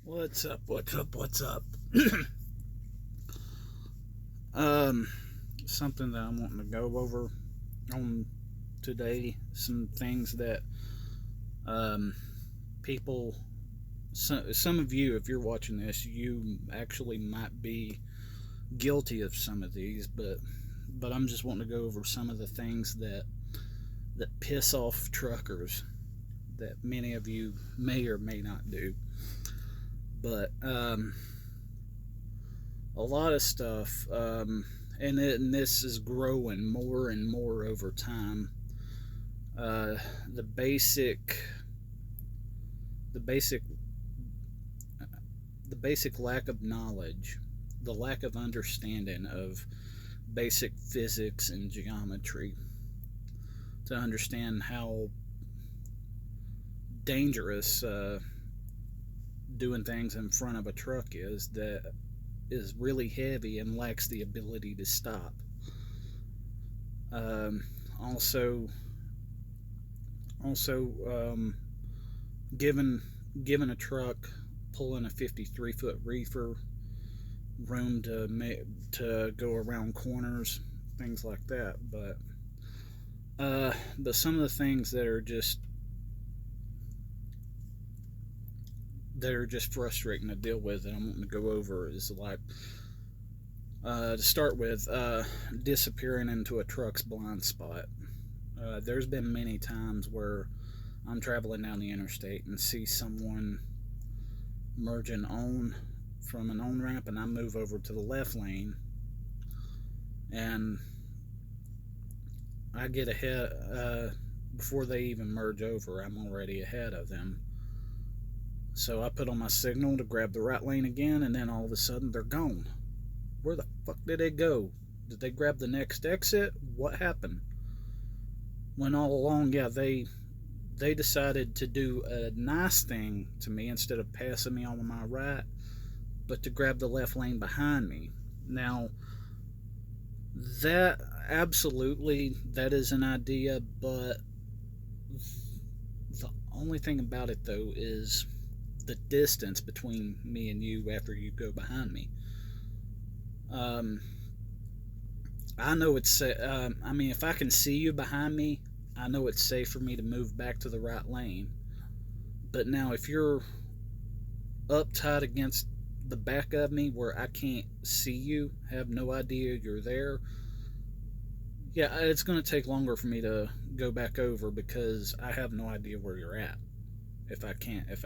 What's up? What's up? What's up? um, Something that I'm wanting to go over on today. Some things that um people. Some of you, if you're watching this, you actually might be guilty of some of these, but I'm just wanting to go over some of the things that piss off truckers that many of you may or may not do. But a lot of stuff, and this is growing more and more over time. Uh, the basic, the basic, the basic lack of knowledge, the lack of understanding of basic physics and geometry to understand how dangerous doing things in front of a truck is that is really heavy and lacks the ability to stop. Um, also, also, given given a truck pulling a 53-foot reefer, room to go around corners, things like that. But some of the things that are just frustrating to deal with, and I'm wanting to go over is like to start with, disappearing into a truck's blind spot. There's been many times where I'm traveling down the interstate and see someone merging on from an on ramp, and I move over to the left lane, and I get ahead before they even merge over. I'm already ahead of them. So I put on my signal to grab the right lane again, and then all of a sudden they're gone. Where the fuck did they go? Did they grab the next exit? What happened? When all along, yeah, they decided to do a nice thing to me instead of passing me on my right, but to grab the left lane behind me. Now, that absolutely that is an idea, but the only thing about it though is the distance between me and you after you go behind me. Um, I know it's. I mean, if I can see you behind me, I know it's safe for me to move back to the right lane. But now, if you're up tight against the back of me where I can't see you, have no idea you're there, yeah, it's going to take longer for me to go back over because I have no idea where you're at if I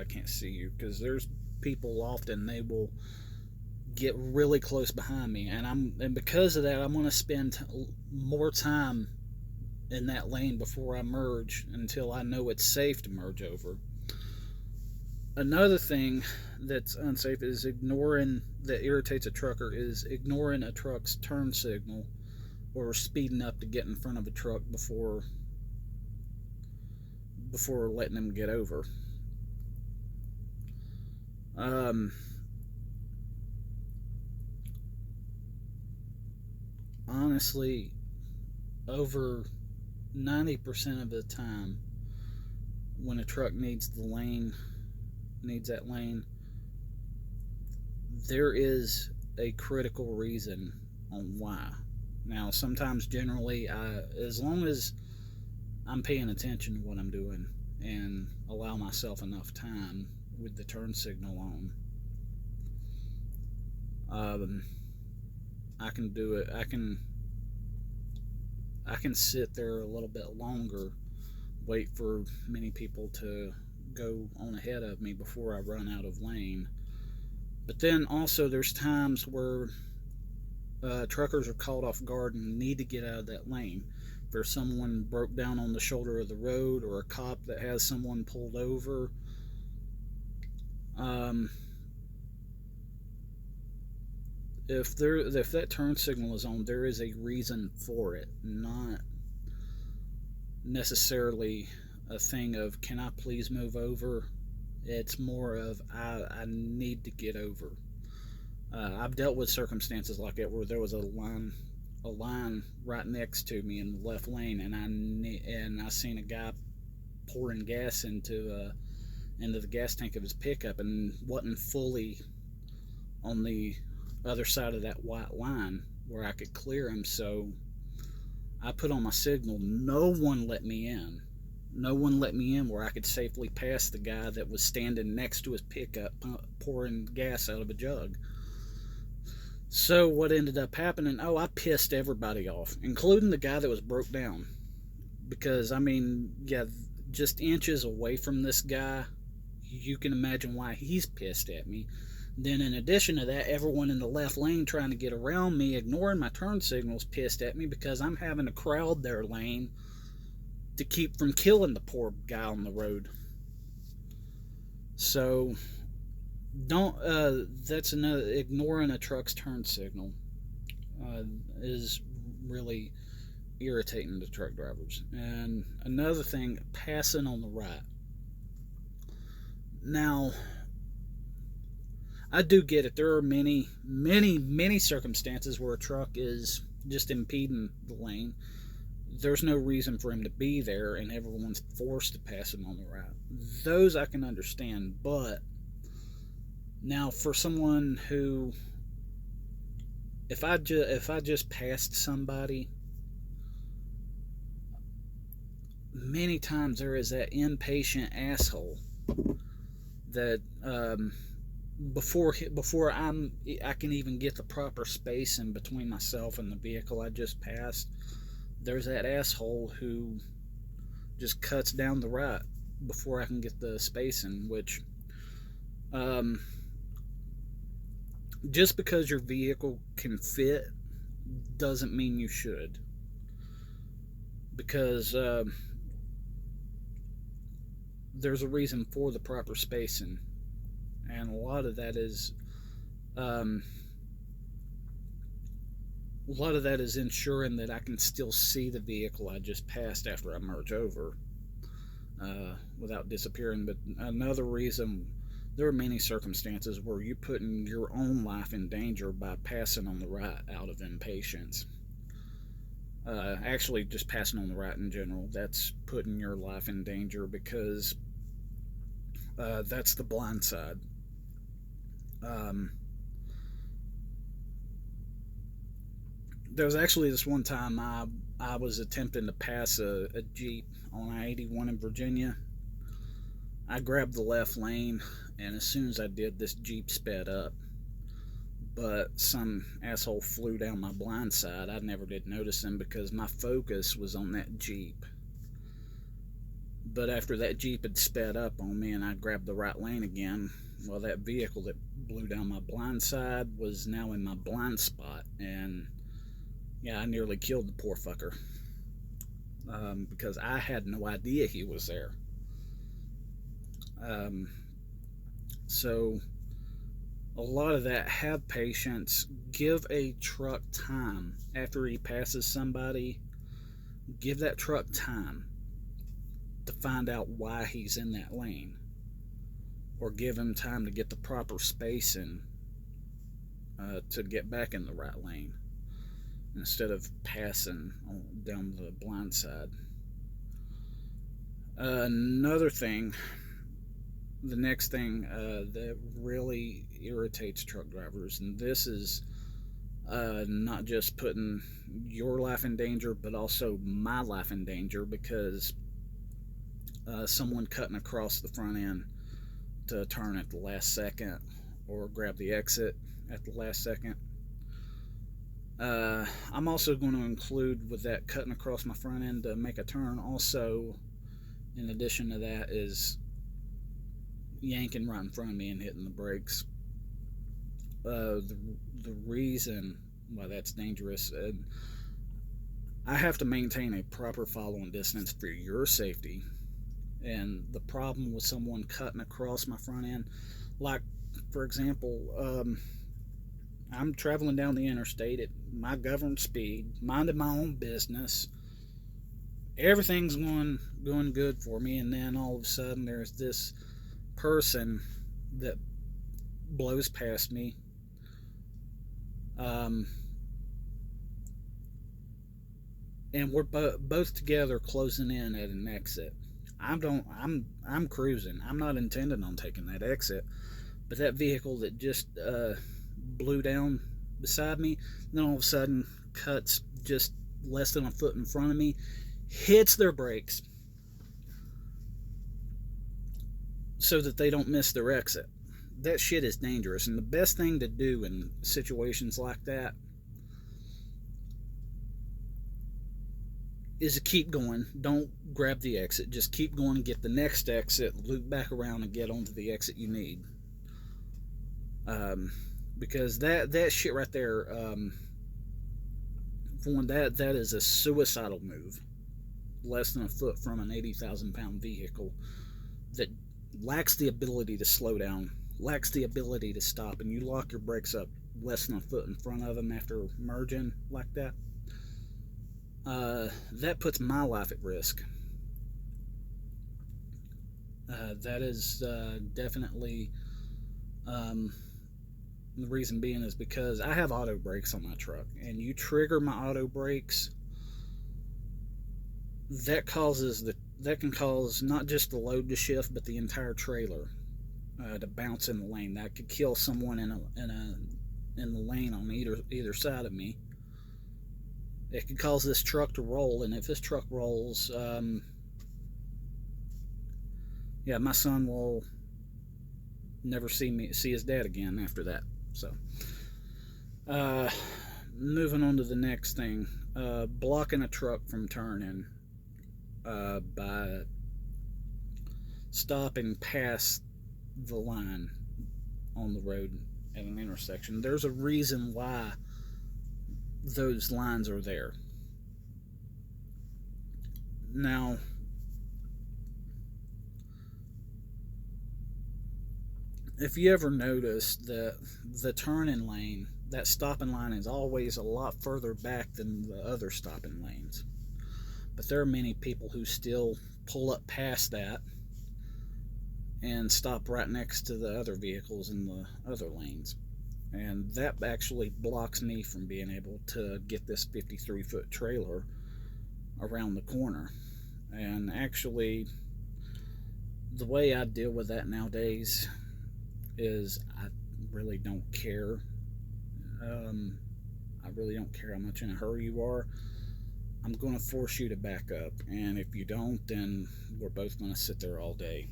can't see you, because there's people often they will get really close behind me, and because of that I'm going to spend more time in that lane before I merge until I know it's safe to merge over. Another thing that's unsafe is ignoring that irritates a trucker is ignoring a truck's turn signal or speeding up to get in front of a truck before letting them get over. Um, Honestly, over 90% of the time, when a truck needs that lane, there is a critical reason on why. Now, sometimes, generally, as long as I'm paying attention to what I'm doing and allow myself enough time with the turn signal on, um, I can do it. I can sit there a little bit longer, wait for many people to go on ahead of me before I run out of lane. But then also, there's times where truckers are caught off guard and need to get out of that lane. If there's someone broke down on the shoulder of the road or a cop that has someone pulled over, um, if that turn signal is on, there is a reason for it, not necessarily a thing of can I please move over. It's more of I need to get over. I've dealt with circumstances like that where there was a line right next to me in the left lane, and I seen a guy pouring gas into the gas tank of his pickup and wasn't fully on the other side of that white line where I could clear him. So I put on my signal. No one let me in. No one let me in where I could safely pass the guy that was standing next to his pickup pouring gas out of a jug. So what ended up happening, I pissed everybody off, including the guy that was broke down. Because, I mean, yeah, just inches away from this guy, you can imagine why he's pissed at me. Then in addition to that, everyone in the left lane trying to get around me, ignoring my turn signals, pissed at me because I'm having to crowd their lane to keep from killing the poor guy on the road. So don't that's another, ignoring a truck's turn signal is really irritating to truck drivers. And another thing, passing on the right. Now, I do get it. There are many circumstances where a truck is just impeding the lane. There's no reason for him to be there, and everyone's forced to pass him on the right. Those I can understand, but now for someone who, if I just passed somebody, many times there is that impatient asshole that before I can even get the proper space in between myself and the vehicle I just passed, there's that asshole who just cuts down the right before I can get the space in, which just because your vehicle can fit doesn't mean you should, because there's a reason for the proper spacing, and a lot of that is ensuring that I can still see the vehicle I just passed after I merge over without disappearing. But another reason, there are many circumstances where you're putting your own life in danger by passing on the right out of impatience. Actually, just passing on the right in general, that's putting your life in danger, because that's the blind side. There was actually this one time I was attempting to pass a Jeep on I-81 in Virginia. I grabbed the left lane, and as soon as I did, this Jeep sped up. But some asshole flew down my blind side. I never did notice him because my focus was on that Jeep. But after that Jeep had sped up on me and I grabbed the right lane again, well, that vehicle that blew down my blind side was now in my blind spot. And yeah, I nearly killed the poor fucker because I had no idea he was there. So a lot of that, have patience, give a truck time. After he passes somebody, give that truck time to find out why he's in that lane, or give him time to get the proper spacing to get back in the right lane, instead of passing down the blind side. Another thing, the next thing that really irritates truck drivers, and this is not just putting your life in danger, but also my life in danger, because someone cutting across the front end to turn at the last second or grab the exit at the last second. I'm also going to include with that cutting across my front end to make a turn, also in addition to that, is yanking right in front of me and hitting the brakes. The reason why that's dangerous, I have to maintain a proper following distance for your safety. And the problem with someone cutting across my front end, like for example, I'm traveling down the interstate at my governed speed, minding my own business. Everything's going good for me, and then all of a sudden there's this person that blows past me. And we're both together closing in at an exit. I'm cruising. I'm not intending on taking that exit. But that vehicle that just blew down beside me, then all of a sudden cuts just less than a foot in front of me, hits their brakes so that they don't miss their exit. That shit is dangerous, and the best thing to do in situations like that is to keep going. Don't grab the exit. Just keep going and get the next exit, loop back around, and get onto the exit you need. Because that shit right there, for one, that is a suicidal move. Less than a foot from an 80,000-pound vehicle that lacks the ability to slow down, lacks the ability to stop, and you lock your brakes up less than a foot in front of them after merging like that. That puts my life at risk. That is definitely the reason being is because I have auto brakes on my truck, and you trigger my auto brakes, that can cause not just the load to shift, but the entire trailer to bounce in the lane. That could kill someone in the lane on either side of me. It could cause this truck to roll, and if this truck rolls, yeah, my son will never see his dad again after that. So, moving on to the next thing, blocking a truck from turning by stopping past the line on the road at an intersection. There's a reason why those lines are there. Now, if you ever notice that the turning lane, that stopping line is always a lot further back than the other stopping lanes. But there are many people who still pull up past that and stop right next to the other vehicles in the other lanes. And that actually blocks me from being able to get this 53-foot trailer around the corner. And actually, the way I deal with that nowadays is I really don't care. I really don't care how much in a hurry you are. I'm going to force you to back up, and if you don't, then we're both going to sit there all day.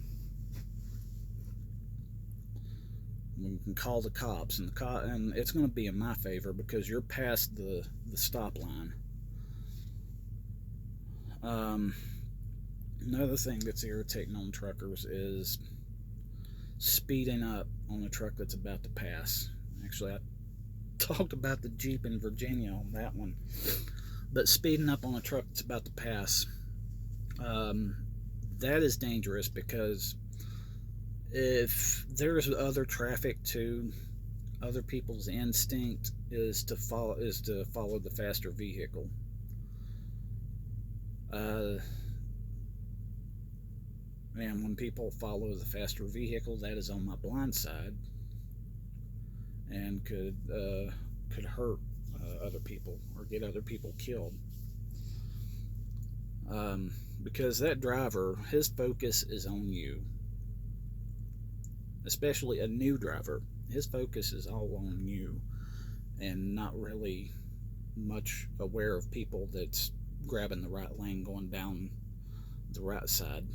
We can call the cops, and it's going to be in my favor because you're past the stop line. Another thing that's irritating on truckers is speeding up on a truck that's about to pass. Actually, I talked about the Jeep in Virginia on that one. But speeding up on a truck that's about to pass, that is dangerous because if there's other traffic too, other people's instinct is to follow the faster vehicle. And when people follow the faster vehicle, that is on my blind side and could hurt other people or get other people killed. Because that driver, his focus is on you. Especially a new driver. His focus is all on you and not really much aware of people that's grabbing the right lane going down the right side.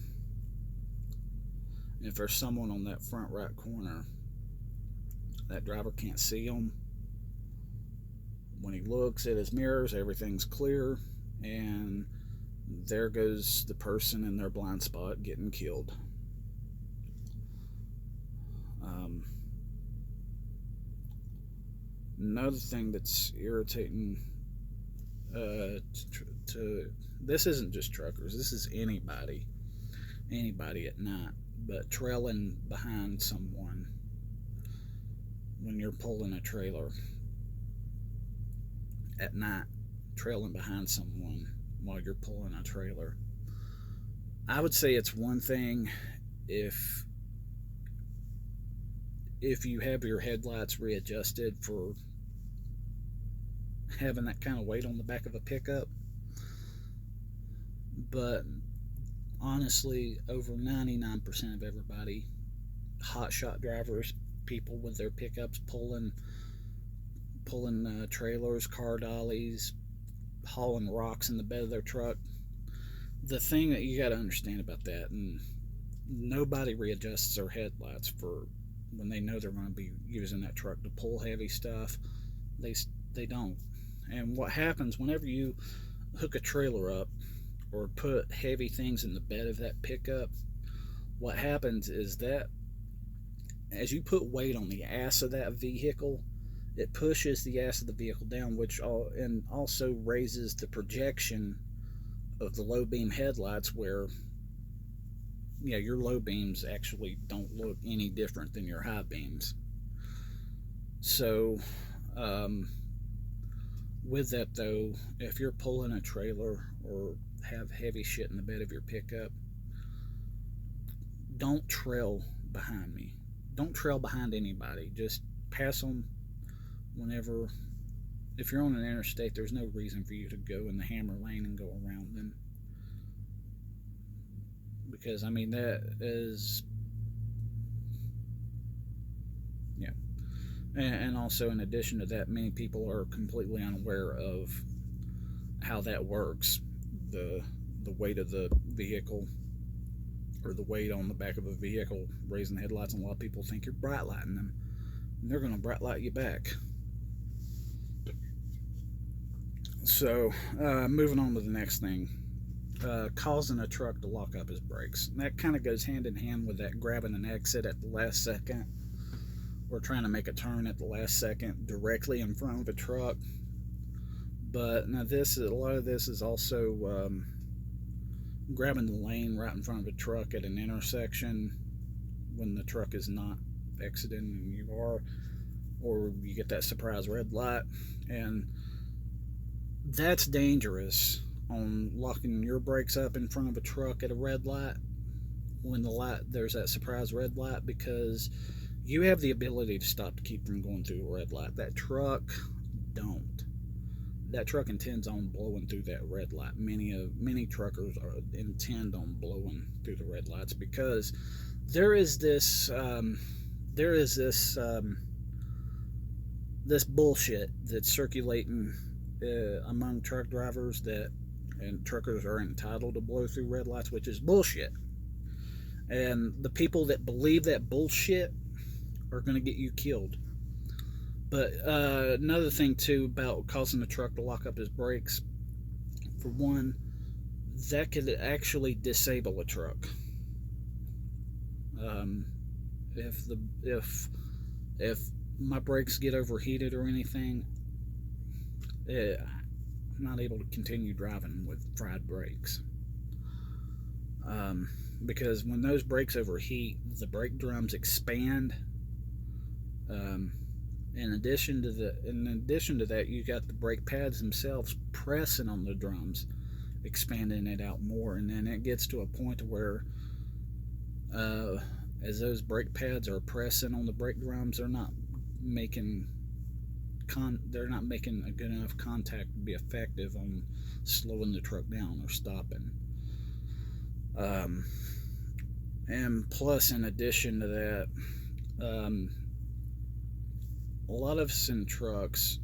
And if there's someone on that front right corner, that driver can't see them. When he looks at his mirrors, everything's clear, and there goes the person in their blind spot getting killed. Another thing that's irritating to this isn't just truckers, this is anybody at night, but trailing behind someone when you're pulling a trailer at night, trailing behind someone while you're pulling a trailer. I would say it's one thing if you have your headlights readjusted for having that kind of weight on the back of a pickup, but honestly, over 99% of everybody, hot shot drivers, people with their pickups pulling trailers, car dollies, hauling rocks in the bed of their truck. The thing that you got to understand about that, and nobody readjusts their headlights for when they know they're going to be using that truck to pull heavy stuff. They they don't. And what happens whenever you hook a trailer up or put heavy things in the bed of that pickup, what happens is that as you put weight on the ass of that vehicle, it pushes the ass of the vehicle down, and also raises the projection of the low beam headlights, where your low beams actually don't look any different than your high beams. So, with that though, if you're pulling a trailer or have heavy shit in the bed of your pickup, don't trail behind me. Don't trail behind anybody. Just pass them whenever. If you're on an interstate, there's no reason for you to go in the hammer lane and go around them. Because, I mean, that is. Yeah. And also, in addition to that, many people are completely unaware of how that works. The weight of the vehicle, or the weight on the back of a vehicle, raising the headlights, and a lot of people think you're bright lighting them. And they're going to bright light you back. So, moving on to the next thing. Causing a truck to lock up his brakes. And that kind of goes hand in hand with that grabbing an exit at the last second, or trying to make a turn at the last second directly in front of a truck. But now a lot of this is also grabbing the lane right in front of a truck at an intersection when the truck is not exiting and you are, or you get that surprise red light. And that's dangerous, on locking your brakes up in front of a truck at a red light when there's that surprise red light, because you have the ability to stop to keep from going through a red light. That truck don't. That truck intends on blowing through that red light. Many truckers intend on blowing through the red lights, because there is this this bullshit that's circulating among truck drivers, and truckers are entitled to blow through red lights, which is bullshit. And the people that believe that bullshit are going to get you killed. But another thing too about causing the truck to lock up his brakes, for one, that could actually disable a truck. If my brakes get overheated or anything, I'm not able to continue driving with fried brakes. Because when those brakes overheat, the brake drums expand. In addition to that, you got the brake pads themselves pressing on the drums, expanding it out more, and then it gets to a point where, as those brake pads are pressing on the brake drums, they're not making a good enough contact to be effective on slowing the truck down or stopping. And plus, in addition to that, a lot of us in trucks,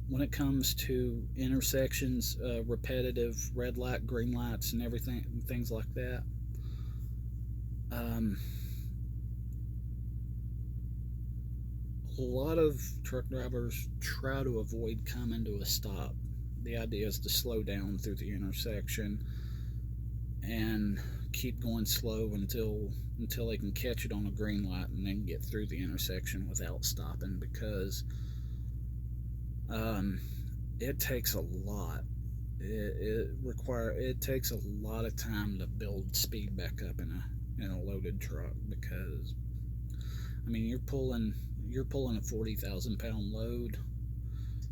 when it comes to intersections, repetitive red light, green lights, and everything, things like that, a lot of truck drivers try to avoid coming to a stop. The idea is to slow down through the intersection and keep going slow until they can catch it on a green light and then get through the intersection without stopping, because it takes a lot. It takes a lot of time to build speed back up in a loaded truck, because I mean you're pulling a 40,000 pound load.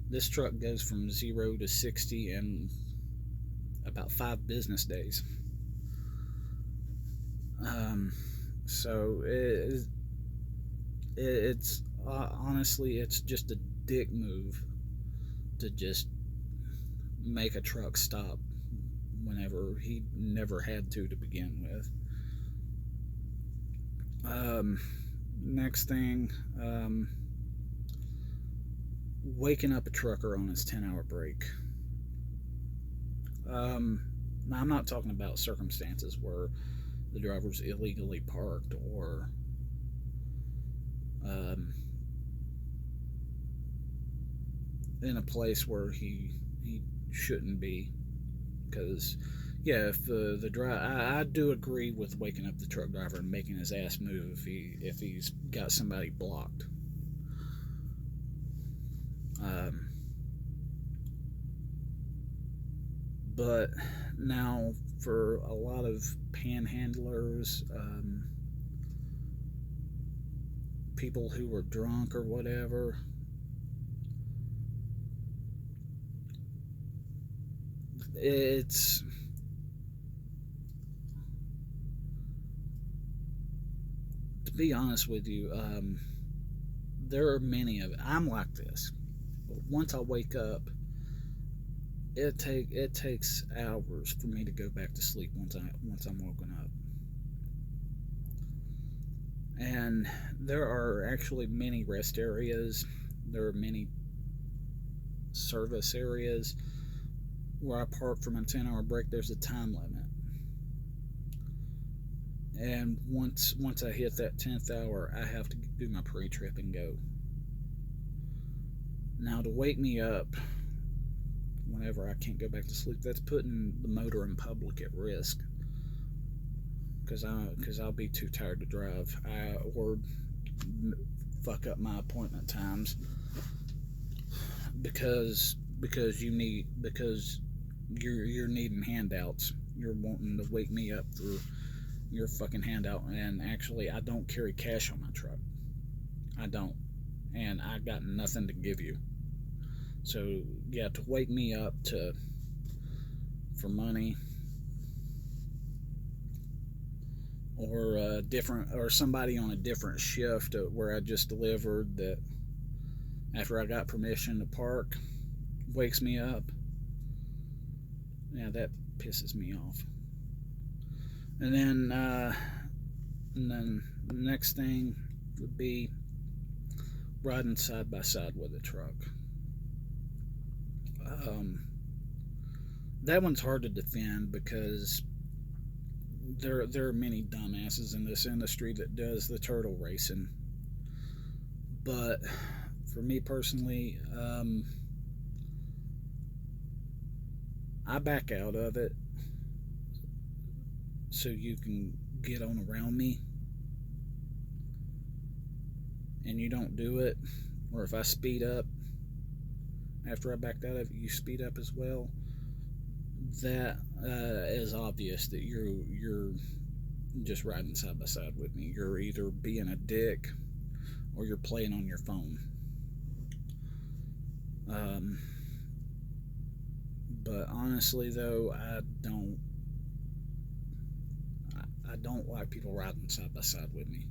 This truck goes from 0 to 60 in about 5 business days. So it's honestly, it's just a dick move to just make a truck stop whenever he never had to begin with. Next thing, waking up a trucker on his 10-hour break. Now, I'm not talking about circumstances where the driver's illegally parked or in a place where he shouldn't be. Because, yeah, if the driver, I do agree with waking up the truck driver and making his ass move if he's got somebody blocked. But now, for a lot of panhandlers, people who were drunk or whatever, it's to be honest with you, there are many of it. I'm like this. But once I wake up, it takes hours for me to go back to sleep once I'm woken up. And there are actually many rest areas. There are many service areas where I park for my 10-hour break. There's a time limit, and once I hit that 10th hour, I have to do my pre-trip and go. Now, to wake me up whenever I can't go back to sleep, that's putting the motoring public at risk, because I'll be too tired to drive, or fuck up my appointment times because you're needing handouts. You're wanting to wake me up for your fucking handout, and actually I don't carry cash on my truck. I don't, and I got nothing to give you. So yeah, to wake me up for money, or somebody on a different shift where I just delivered, that after I got permission to park, wakes me up. Yeah, that pisses me off. And then the next thing would be riding side by side with a truck. That one's hard to defend because there are many dumbasses in this industry that does the turtle racing. But for me personally, I back out of it so you can get on around me, and you don't do it. Or if I speed up after I backed out of it, you speed up as well. That is obvious that you're just riding side by side with me. You're either being a dick or you're playing on your phone. But honestly, though, I don't like people riding side by side with me,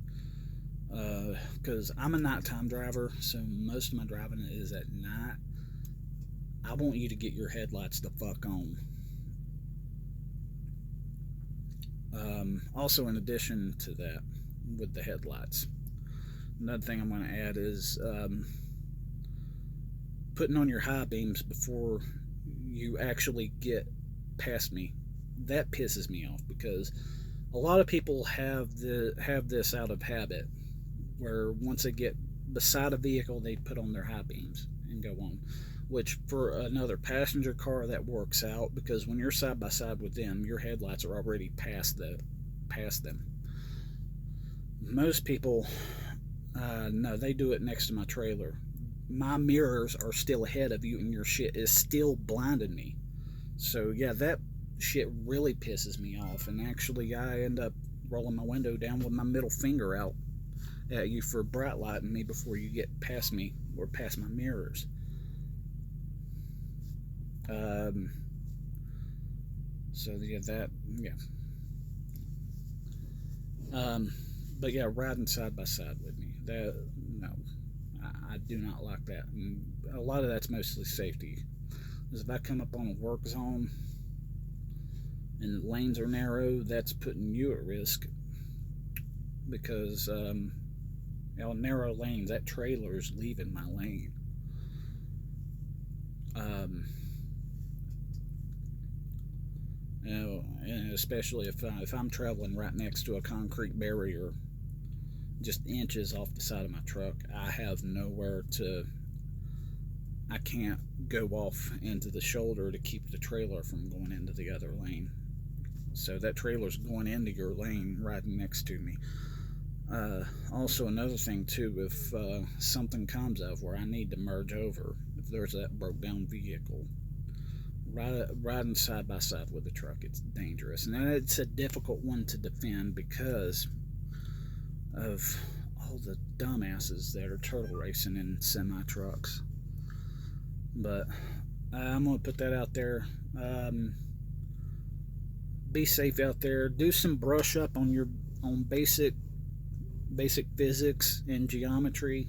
because I'm a nighttime driver, so most of my driving is at night. I want you to get your headlights the fuck on. Also, in addition to that, with the headlights, another thing I'm going to add is putting on your high beams before you actually get past me. That pisses me off, because a lot of people have this out of habit, where once they get beside a vehicle, they put on their high beams and go on. Which, for another passenger car, that works out, because when you're side by side with them, your headlights are already past them. Most people, no, they do it next to my trailer. My mirrors are still ahead of you, and your shit is still blinding me. So yeah, that shit really pisses me off, and actually I end up rolling my window down with my middle finger out at you for bright lighting me before you get past me or past my mirrors. So yeah. But yeah, riding side by side with me. No, I do not like that. And a lot of that's mostly safety. Because if I come up on a work zone, and lanes are narrow, that's putting you at risk because narrow lanes, that trailer's leaving my lane. Um, and especially if I'm traveling right next to a concrete barrier, just inches off the side of my truck, I have nowhere to. I can't go off into the shoulder to keep the trailer from going into the other lane. So that trailer's going into your lane right next to me. Also, another thing too, if something comes up where I need to merge over, if there's that broke down vehicle, riding side by side with the truck, it's dangerous, and it's a difficult one to defend because of all the dumbasses that are turtle racing in semi trucks. But I'm gonna put that out there. Be safe out there. Do some brush up on your on basic physics and geometry,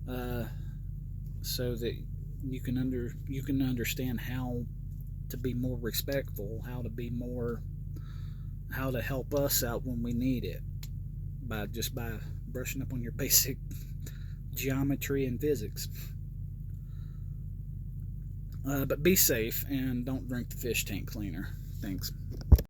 uh, so that you can understand how to be more respectful, how to help us out when we need it by brushing up on your basic geometry and physics. But be safe and don't drink the fish tank cleaner. Thanks.